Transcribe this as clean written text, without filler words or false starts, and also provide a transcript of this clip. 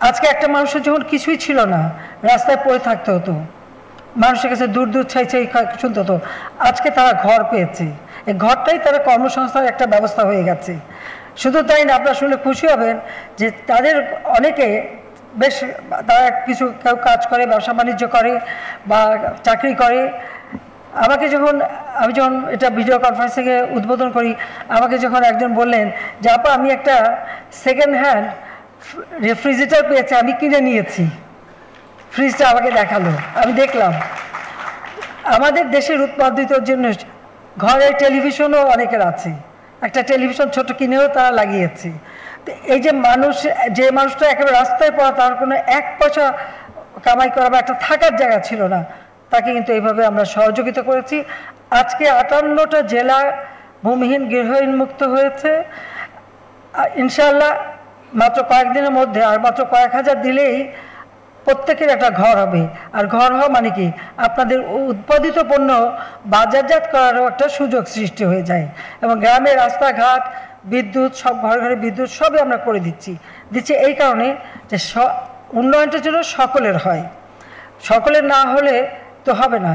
আজকে একটা মানুষের যখন কিছুই ছিল না, রাস্তায় পড়ে থাকতে হতো, মানুষের কাছে দূর দূর ছাই ছাই শুনতে হতো, আজকে তারা ঘর পেয়েছে। এই ঘরটাই তারা কর্মসংস্থানের একটা ব্যবস্থা হয়ে গেছে। শুধু তাই না, আপনারা শুনলে খুশি হবেন যে তাদের অনেকে বেশ, তারা কিছু কেউ কাজ করে, ব্যবসা বাণিজ্য করে বা চাকরি করে। আমি যখন এটা ভিডিও কনফারেন্সিংয়ে উদ্বোধন করি, আমাকে যখন একজন বললেন যে আপা আমি একটা সেকেন্ড হ্যান্ড রেফ্রিজারেটর পেয়েছি, আমি কিনে নিয়েছি। ফ্রিজটা আমাকে দেখালো, আমি দেখলাম। আমাদের দেশের উৎপাদিতর জন্য ঘরে টেলিভিশনও অনেকের আছে, একটা টেলিভিশন ছোট কিনেও তারা লাগিয়েছে। এই যে মানুষটা একেবারে রাস্তায় পড়া, তার কোনো এক পয়সা কামাই করা বা একটা থাকার জায়গা ছিল না, তাকে কিন্তু এইভাবে আমরা সহযোগিতা করেছি। আজকে 58টা জেলা ভূমিহীন গৃহহীন মুক্ত হয়েছে। ইনশাআল্লাহ মাত্র কয়েকদিনের মধ্যে আর মাত্র কয়েক হাজার দিলেই প্রত্যেকের একটা ঘর হবে। আর ঘর হওয়া মানে কি, আপনাদের উৎপাদিত পণ্য বাজারজাত করারও একটা সুযোগ সৃষ্টি হয়ে যায়। এবং গ্রামে রাস্তাঘাট, বিদ্যুৎ, সব ঘরে ঘরে বিদ্যুৎ সবই আমরা করে দিচ্ছি এই কারণে যে উন্নয়নটা যেন সকলের হয়, সকলের না হলে তো হবে না।